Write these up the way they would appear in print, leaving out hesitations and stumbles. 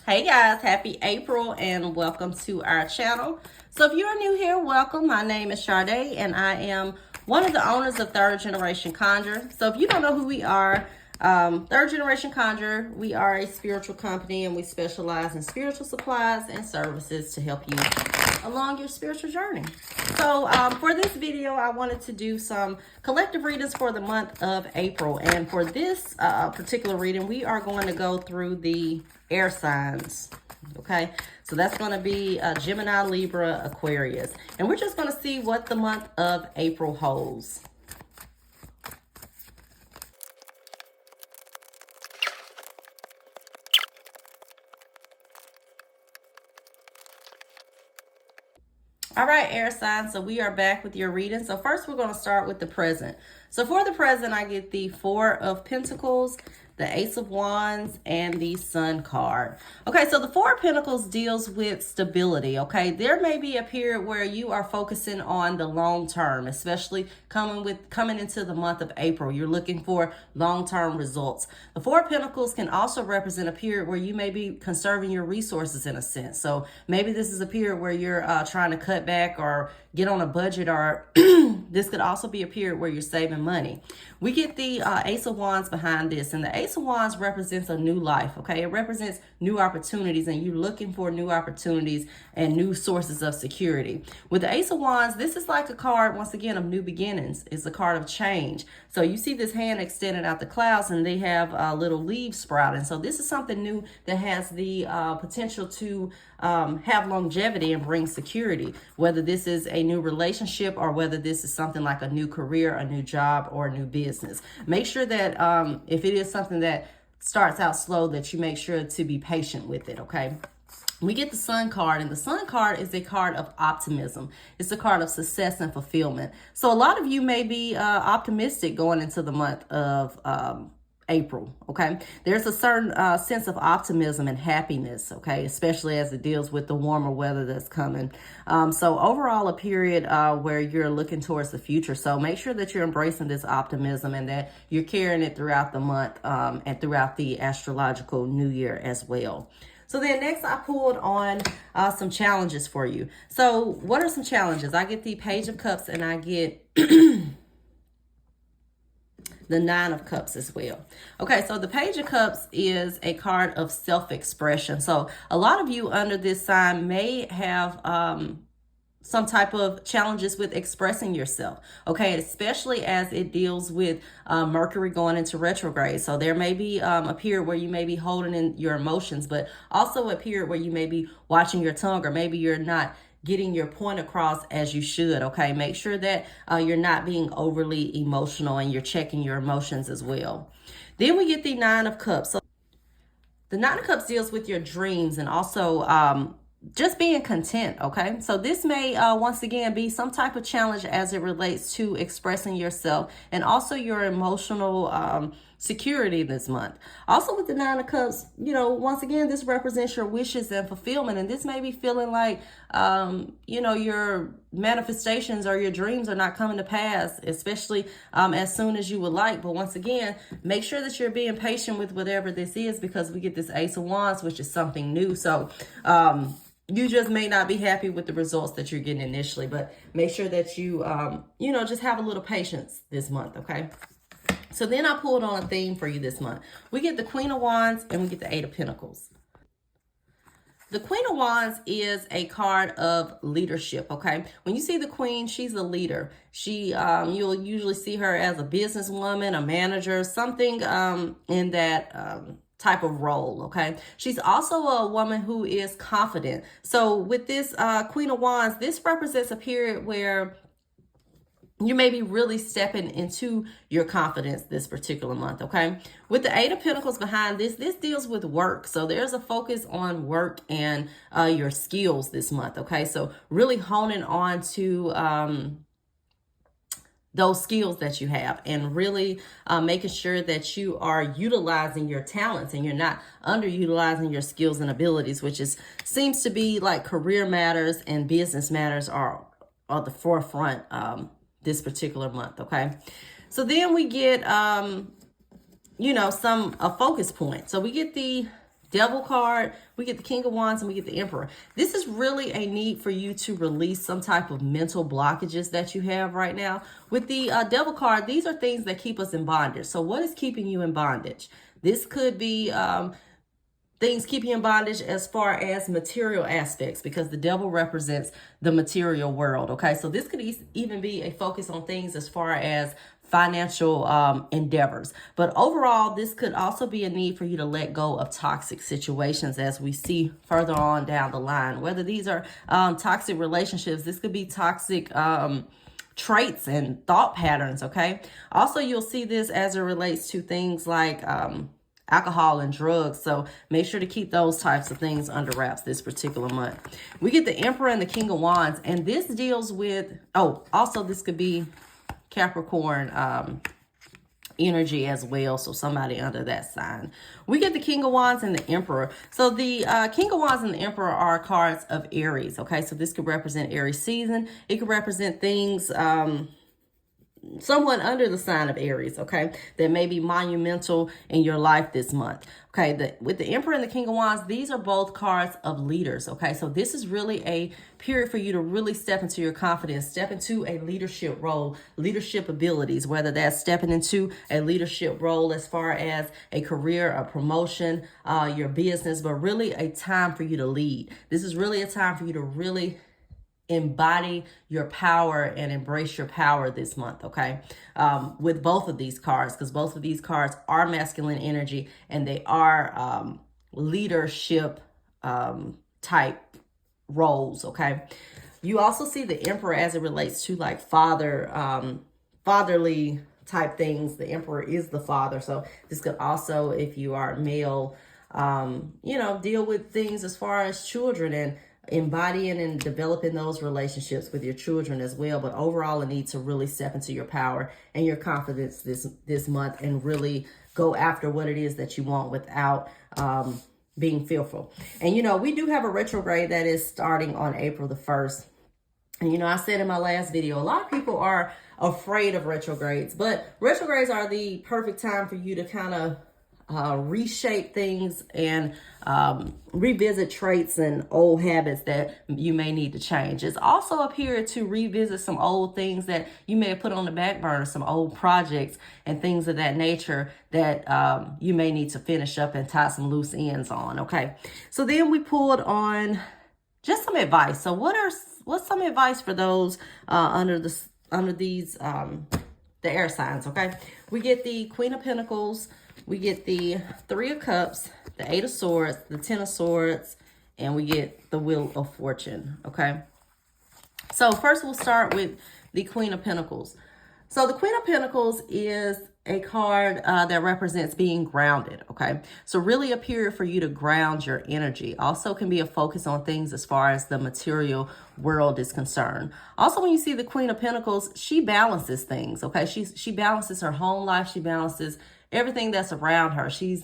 Hey guys, happy April and welcome to our channel. So if you are new here, welcome. My name is Sade and I am one of the owners of Third Generation Conjure. So if you don't know who we are, Third Generation Conjure, we are a spiritual company and we specialize in spiritual supplies and services to help you along your spiritual journey. So for this video, I wanted to do some collective readings for the month of April. And for this particular reading, we are going to go through the air signs. Okay, so that's going to be Gemini, Libra, Aquarius. And we're just going to see what the month of April holds. All right, air signs, so we are back with your reading. So first we're going to start with the present. So for the present, I get the Four of Pentacles, the Ace of Wands, and the Sun card. Okay, so the Four of Pentacles deals with stability, okay? There may be a period where you are focusing on the long term, especially coming into the month of April. You're looking for long-term results. The Four of Pentacles can also represent a period where you may be conserving your resources in a sense. So maybe this is a period where you're trying to cut back or get on a budget, or this could also be a period where you're saving money. We get the Ace of Wands behind this, and the Ace of Wands represents a new life, okay? It represents new opportunities, and you're looking for new opportunities and new sources of security. With the Ace of Wands, this is like a card, once again, of new beginnings. It's a card of change. So you see this hand extending out the clouds, and they have little leaves sprouting. So this is something new that has the potential to have longevity and bring security, whether this is a new relationship or whether this is something like a new career, a new job, or a new business. Make sure that if it is something that starts out slow, that you make sure to be patient with it, okay? We get the Sun card, and the Sun card is a card of optimism. It's a card of success and fulfillment. So a lot of you may be optimistic going into the month of April, okay? There's a certain sense of optimism and happiness, okay? Especially as it deals with the warmer weather that's coming. So overall, a period where you're looking towards the future. So make sure that you're embracing this optimism and that you're carrying it throughout the month and throughout the astrological new year as well. So then next I pulled on some challenges for you. So what are some challenges? I get the Page of Cups and I get the Nine of Cups as well. Okay, so the Page of Cups is a card of self-expression. So a lot of you under this sign may have some type of challenges with expressing yourself, okay, especially as it deals with Mercury going into retrograde. So there may be a period where you may be holding in your emotions, but also a period where you may be watching your tongue, or maybe you're not getting your point across as you should, okay? Make sure that you're not being overly emotional and you're checking your emotions as well. Then we get the Nine of Cups. So the Nine of Cups deals with your dreams and also just being content, okay? So this may, once again, be some type of challenge as it relates to expressing yourself and also your emotional security this month. Also with the Nine of Cups, you know, once again, this represents your wishes and fulfillment. And this may be feeling like, you know, your manifestations or your dreams are not coming to pass, especially as soon as you would like. But once again, make sure that you're being patient with whatever this is, because we get this Ace of Wands, which is something new. So, you just may not be happy with the results that you're getting initially, but make sure that you, you know, just have a little patience this month, okay? So then I pulled on a theme for you this month. We get the Queen of Wands and we get the Eight of Pentacles. The Queen of Wands is a card of leadership, okay? When you see the Queen, she's a leader. She, you'll usually see her as a businesswoman, a manager, something in that type of role, okay? She's also a woman who is confident. So with this Queen of Wands, this represents a period where you may be really stepping into your confidence this particular month, okay? With the Eight of Pentacles behind this, this deals with work. So there's a focus on work and your skills this month, okay? So really honing on to those skills that you have and really making sure that you are utilizing your talents and you're not underutilizing your skills and abilities, which seems to be like career matters and business matters are the forefront this particular month, okay? So then we get, you know, a focus point. So we get the Devil card, we get the King of Wands, and we get the Emperor. This is really a need for you to release some type of mental blockages that you have right now. With the Devil card, these are things that keep us in bondage. So what is keeping you in bondage? This could be things keep you in bondage as far as material aspects, because the devil represents the material world. Okay, so this could even be a focus on things as far as financial endeavors. But overall, this could also be a need for you to let go of toxic situations, as we see further on down the line. Whether these are toxic relationships, this could be toxic traits and thought patterns. Okay, also you'll see this as it relates to things like alcohol and drugs. So make sure to keep those types of things under wraps this particular month. We get the Emperor and the King of Wands, and this deals with, also this could be Capricorn energy as well, so somebody under that sign. We get the King of Wands and the Emperor. So the King of Wands and the Emperor are cards of Aries. Okay, so this could represent Aries season. It could represent things someone under the sign of Aries, okay, that may be monumental in your life this month. Okay, with the Emperor and the King of Wands, these are both cards of leaders. Okay, so this is really a period for you to really step into your confidence, step into a leadership role, leadership abilities, whether that's stepping into a leadership role as far as a career, a promotion, your business, but really a time for you to lead. This is really a time for you to really embody your power and embrace your power this month. Okay, with both of these cards, because both of these cards are masculine energy and they are leadership type roles. Okay, you also see the Emperor as it relates to like fatherly type things. The Emperor is the father, so this could also, if you are male, deal with things as far as children and embodying and developing those relationships with your children as well. But overall, a need to really step into your power and your confidence this month and really go after what it is that you want without being fearful. And we do have a retrograde that is starting on April the 1st. And I said in my last video, a lot of people are afraid of retrogrades, but retrogrades are the perfect time for you to kind of reshape things and revisit traits and old habits that you may need to change. It's also a period to revisit some old things that you may have put on the back burner, some old projects and things of that nature that you may need to finish up and tie some loose ends on. Okay, so then we pulled on just some advice. So what's some advice for those under these the air signs? Okay, we get the Queen of Pentacles, we get the Three of Cups, the Eight of Swords, the Ten of Swords, and we get the Wheel of Fortune. Okay, so first we'll start with the Queen of Pentacles. So the Queen of Pentacles is a card that represents being grounded. Okay, so really a period for you to ground your energy. Also can be a focus on things as far as the material world is concerned. Also, when you see the Queen of Pentacles, she balances things. Okay, she balances her home life. She balances everything that's around her. She's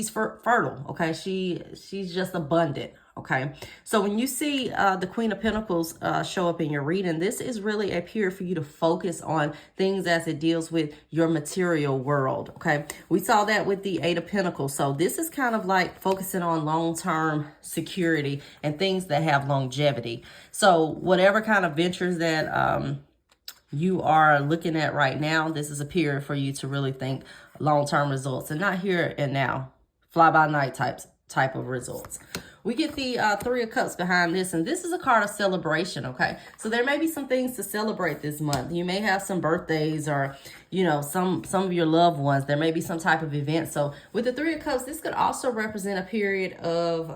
fertile. Okay, she's just abundant. Okay, so when you see the Queen of Pentacles show up in your reading, this is really a period for you to focus on things as it deals with your material world. Okay, we saw that with the Eight of Pentacles. So this is kind of like focusing on long-term security and things that have longevity. So whatever kind of ventures that you are looking at right now, this is a period for you to really think long-term results and not here and now, fly-by-night type of results. We get the Three of Cups behind this, and this is a card of celebration. Okay, so there may be some things to celebrate this month. You may have some birthdays or some of your loved ones. There may be some type of event. So with the Three of Cups, this could also represent a period of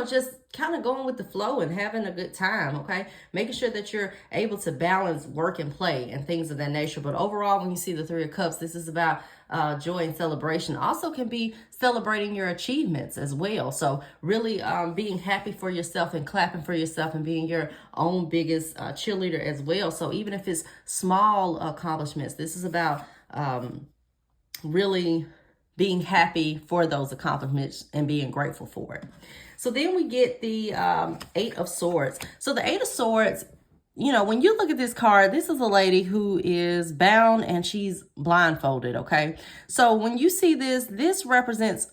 just kind of going with the flow and having a good time. Okay, making sure that you're able to balance work and play and things of that nature. But overall, when you see the Three of Cups, this is about joy and celebration. Also can be celebrating your achievements as well. So really being happy for yourself and clapping for yourself and being your own biggest cheerleader as well. So even if it's small accomplishments, this is about really being happy for those accomplishments and being grateful for it. So then we get the Eight of Swords. So the Eight of Swords, you know, when you look at this card, this is a lady who is bound and she's blindfolded, okay? So when you see this, this represents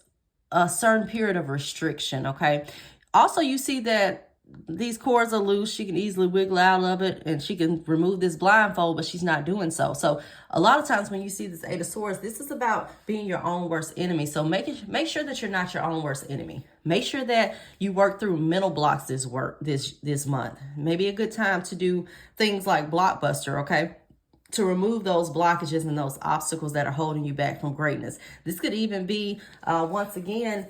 a certain period of restriction, okay? Also, you see that these cords are loose. She can easily wiggle out of it and she can remove this blindfold, but she's not doing so. So a lot of times when you see this Eight of Swords, this is about being your own worst enemy. So make sure that you're not your own worst enemy. Make sure that you work through mental blocks this month. Maybe a good time to do things like Blockbuster, okay? To remove those blockages and those obstacles that are holding you back from greatness. This could even be, once again,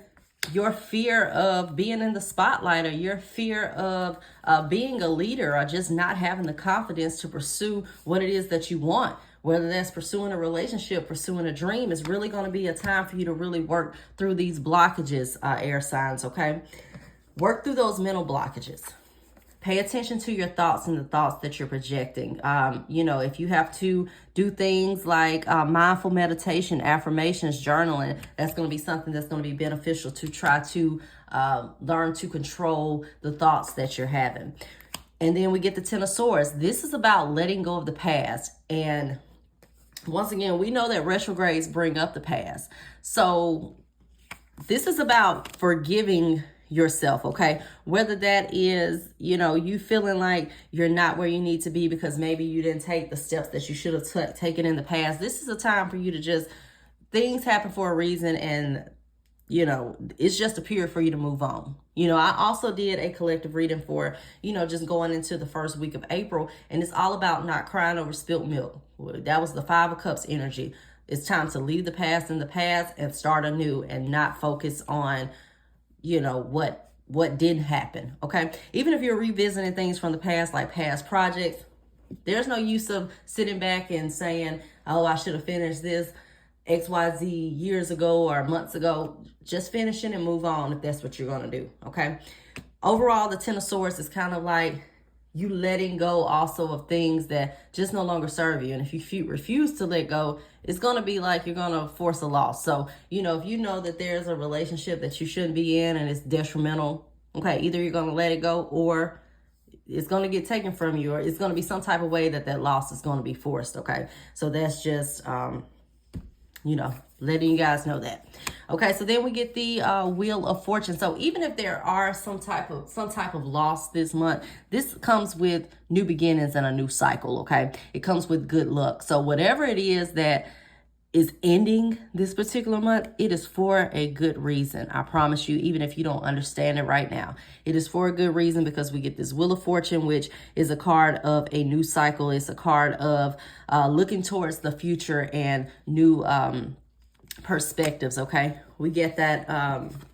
your fear of being in the spotlight, or your fear of being a leader, or just not having the confidence to pursue what it is that you want. Whether that's pursuing a relationship, pursuing a dream, is really going to be a time for you to really work through these blockages, air signs, okay? Work through those mental blockages. Pay attention to your thoughts and the thoughts that you're projecting. You know, if you have to do things like mindful meditation, affirmations, journaling, that's going to be something that's going to be beneficial to try to learn to control the thoughts that you're having. And then we get the Ten of Swords. This is about letting go of the past. And once again, we know that retrogrades bring up the past. So this is about forgiving yourself, okay? Whether that is, you know, you feeling like you're not where you need to be because maybe you didn't take the steps that you should have taken in the past. This is a time for you to just, things happen for a reason, and, you know, it's just a period for you to move on. You know, I also did a collective reading for, you know, just going into the first week of April, and it's all about not crying over spilt milk. That was the Five of Cups energy. It's time to leave the past in the past and start anew, and not focus on, you know, what didn't happen, okay? Even if you're revisiting things from the past, like past projects, there's no use of sitting back and saying, oh, I should have finished this XYZ years ago or months ago. Just finish it and move on if that's what you're going to do, okay? Overall, the Ten of Swords is kind of like you letting go also of things that just no longer serve you. And if you refuse to let go, it's going to be like you're going to force a loss. So, you know, if you know that there's a relationship that you shouldn't be in and it's detrimental, okay, either you're going to let it go, or it's going to get taken from you, or it's going to be some type of way that loss is going to be forced, okay? So that's just, you know, letting you guys know that. Okay, so then we get the Wheel of Fortune. So even if there are some type of loss this month, this comes with new beginnings and a new cycle, okay? It comes with good luck. So whatever it is that is ending this particular month, it is for a good reason. I promise you, even if you don't understand it right now, it is for a good reason, because we get this Wheel of Fortune, which is a card of a new cycle. It's a card of looking towards the future and new perspectives, okay? We get that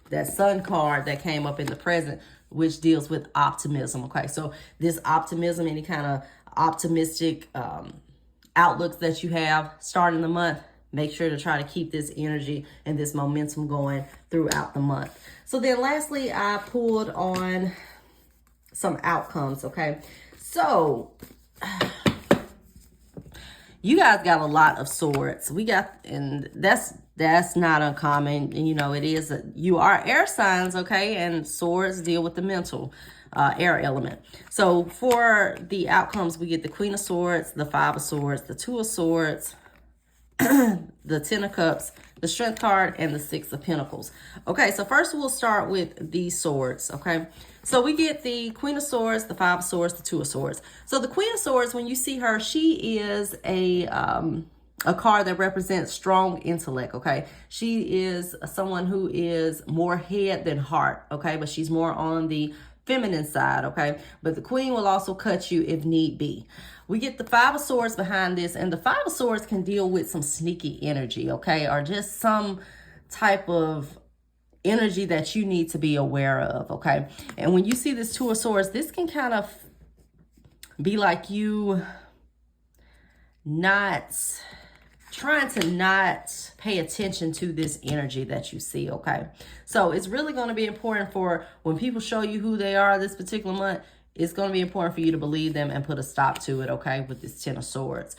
that Sun card that came up in the present, which deals with optimism, okay? So this optimism, any kind of optimistic outlooks that you have starting the month, make sure to try to keep this energy and this momentum going throughout the month. So then lastly, I pulled on some outcomes, okay? So you guys got a lot of swords. We got, and that's not uncommon. You know, it is, you are air signs, okay? And swords deal with the mental air element. So for the outcomes, we get the Queen of Swords, the Five of Swords, the Two of Swords, the Ten of Cups, the Strength card, and the Six of Pentacles. Okay, so first we'll start with these swords, okay? So we get the Queen of Swords, the Five of Swords, the Two of Swords. So the Queen of Swords, when you see her, she is a card that represents strong intellect, okay? She is someone who is more head than heart, okay? But she's more on the feminine side, okay? But the Queen will also cut you if need be. We get the Five of Swords behind this, and the Five of Swords can deal with some sneaky energy, okay? Or just some type of energy that you need to be aware of, okay? And when you see this Two of Swords, this can kind of be like you trying to not pay attention to this energy that you see, okay? So it's really going to be important for when people show you who they are this particular month, it's going to be important for you to believe them and put a stop to it, okay, with this Ten of Swords.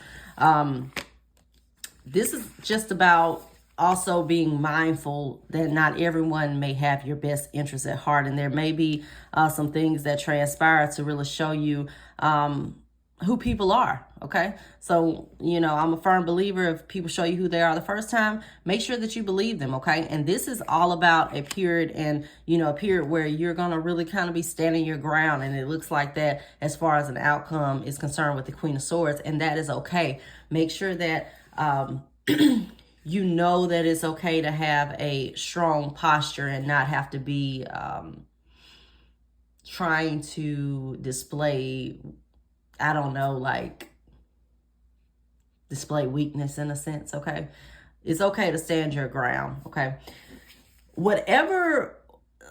This is just about also being mindful that not everyone may have your best interests at heart. And there may be some things that transpire to really show you who people are, okay? So, you know, I'm a firm believer if people show you who they are the first time, make sure that you believe them, okay? And this is all about a period, and, you know, a period where you're going to really kind of be standing your ground, and it looks like that as far as an outcome is concerned with the Queen of Swords, and that is okay. Make sure that you know that it's okay to have a strong posture and not have to be trying to display, I don't know, like display weakness in a sense, okay? It's okay to stand your ground, okay? Whatever,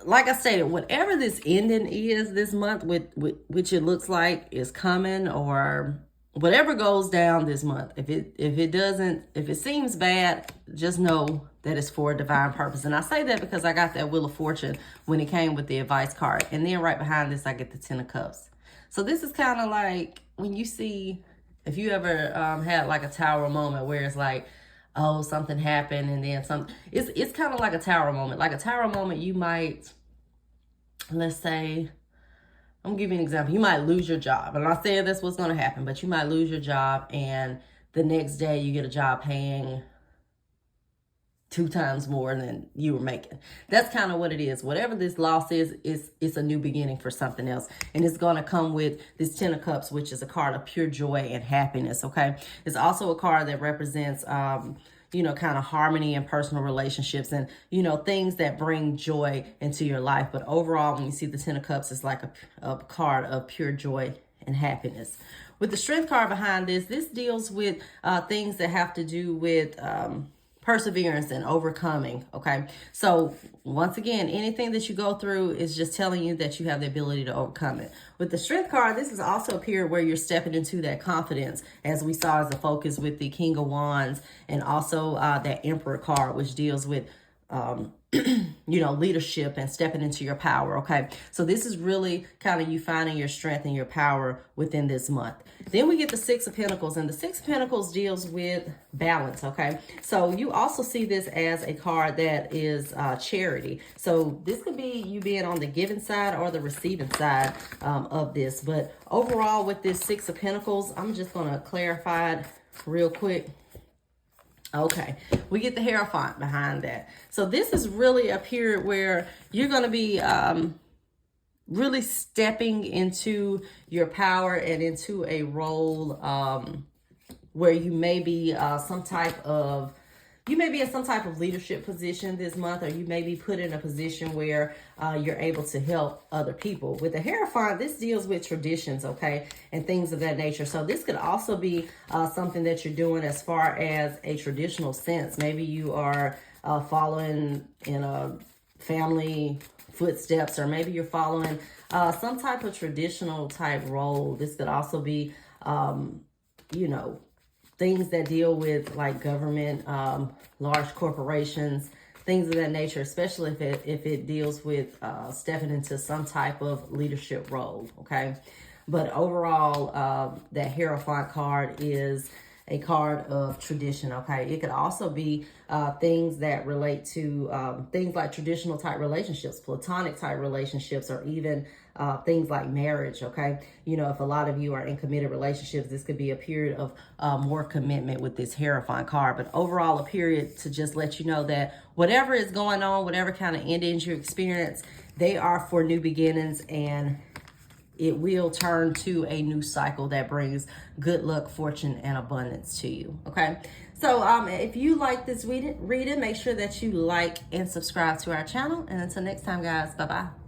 like I stated, whatever this ending is this month, which it looks like is coming, or whatever goes down this month, if it seems bad, just know that it's for a divine purpose. And I say that because I got that Wheel of Fortune when it came with the advice card. And then right behind this, I get the Ten of Cups. So this is kind of like when you see, if you ever had like a tower moment where it's like, oh, something happened and then something. It's kind of like a tower moment. Like a tower moment, you might, let's say, I'm gonna give you an example. You might lose your job. I'm not saying that's what's gonna happen, but you might lose your job and the next day you get a job paying 2 times more than you were making. That's kind of what it is. Whatever this loss is, it's a new beginning for something else. And it's going to come with this Ten of Cups, which is a card of pure joy and happiness, okay? It's also a card that represents, you know, kind of harmony and personal relationships and, you know, things that bring joy into your life. But overall, when you see the Ten of Cups, it's like a card of pure joy and happiness. With the Strength card behind this deals with things that have to do with perseverance and overcoming, okay? So once again, anything that you go through is just telling you that you have the ability to overcome it. With the Strength card, this is also a period where you're stepping into that confidence, as we saw as a focus with the King of Wands, and also that Emperor card, which deals with you know, leadership and stepping into your power, okay? So this is really kind of you finding your strength and your power within this month. Then we get the Six of Pentacles, and the Six of Pentacles deals with balance, okay? So you also see this as a card that is charity. So this could be you being on the giving side or the receiving side of this. But overall, with this Six of Pentacles, I'm just going to clarify it real quick. Okay, we get the Hierophant behind that. So this is really a period where you're going to be really stepping into your power and into a role where you may be you may be in some type of leadership position this month, or you may be put in a position where you're able to help other people. With the Hierophant, this deals with traditions, okay, and things of that nature. So this could also be something that you're doing as far as a traditional sense. Maybe you are following in a family footsteps, or maybe you're following some type of traditional type role. This could also be, you know, things that deal with like government, large corporations, things of that nature, especially if it deals with stepping into some type of leadership role, okay? But overall, that Hierophant card is a card of tradition, okay? It could also be things that relate to things like traditional type relationships, platonic type relationships, or even things like marriage, okay? You know, if a lot of you are in committed relationships, this could be a period of more commitment with this Hierophant card. But overall, a period to just let you know that whatever is going on, whatever kind of endings you experience, they are for new beginnings, and it will turn to a new cycle that brings good luck, fortune, and abundance to you, okay? So if you like this reading, make sure that you like and subscribe to our channel. And until next time, guys, bye-bye.